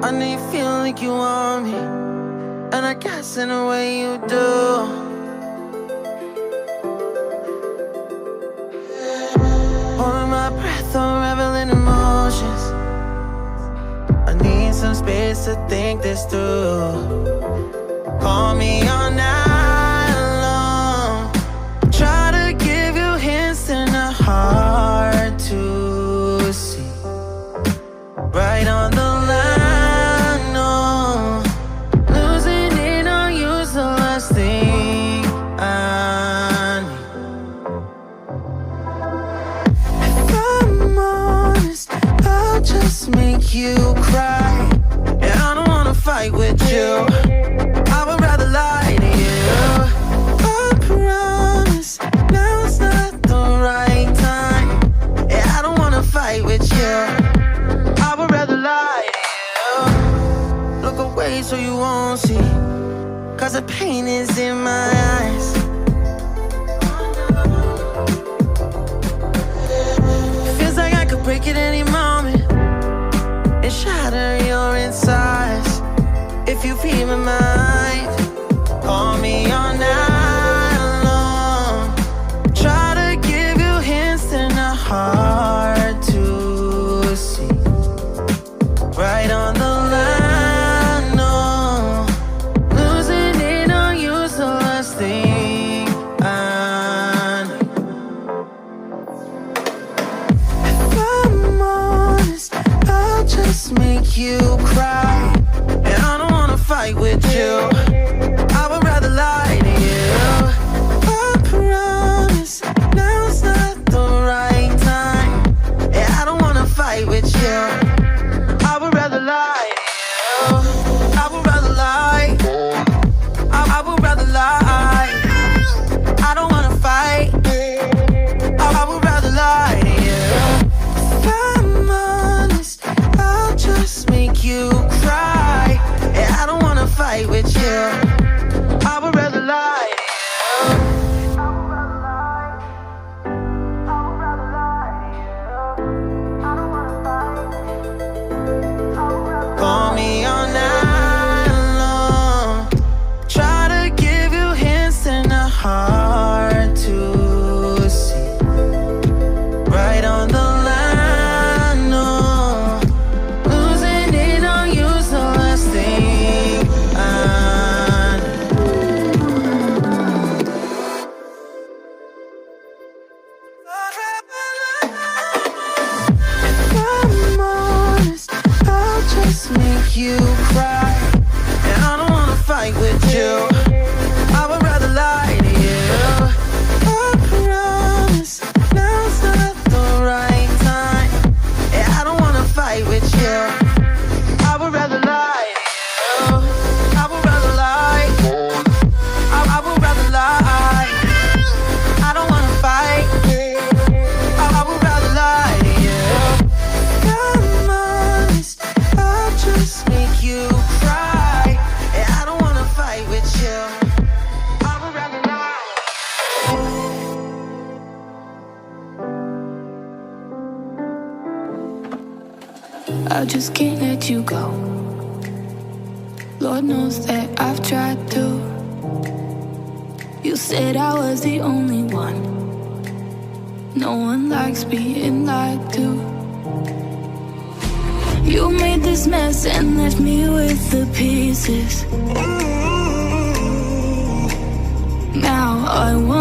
I know you feel like you want me, and I guess in a way you do. Holding my breath, unraveling emotions. I need some space to think this through. Call me all night long. Try to give you hints and a hard to see. Right on the line, no. Losing it on you's the last thing I need. If I'm honest, I'll just make you cry. And I don't wanna fight with you. I would rather lie to you. I promise now's not the right time. And I don't wanna fight with you. I would rather lie to you. Look away so you won't see, 'cause the pain is in my eyes. Feels like I could break at any moment and shatter your insides. If you feel my mind, call me all night long. Try to give you hints and a hard to see. Right on the line, no. Losing it on you's the last thing I need. If I'm honest, I'll just make you cry. And I don't wanna fight with you. I would rather lie to you. I promise now's not the right time. And I don't wanna fight with you. I would rather lie to you. I would rather lie. I would rather lie. I don't wanna fight. I would rather lie to you. If I'm honest, I'll just make you cry. And I don't wanna fight with you. I would rather lie to you. Call me all night long. Try to give you hints and a hard to see. Right on the line, no. Losing it on you's the last thing I need. If I'm honest, I'll just make you cry. And I don't wanna fight with you. I would rather lie to you. I promise now's not the right time. And I don't wanna fight with you. I would rather lie to you. I would rather lie. I would rather lie. I don't wanna fight. I would rather lie to you. If I'm honest, I'll just make you cry. And I don't wanna fight with you. I would rather lie. I just can't let you go. Lord knows that I've tried to. You said I was the only one. No one likes being lied to. You made this mess and left me with the pieces. Now I want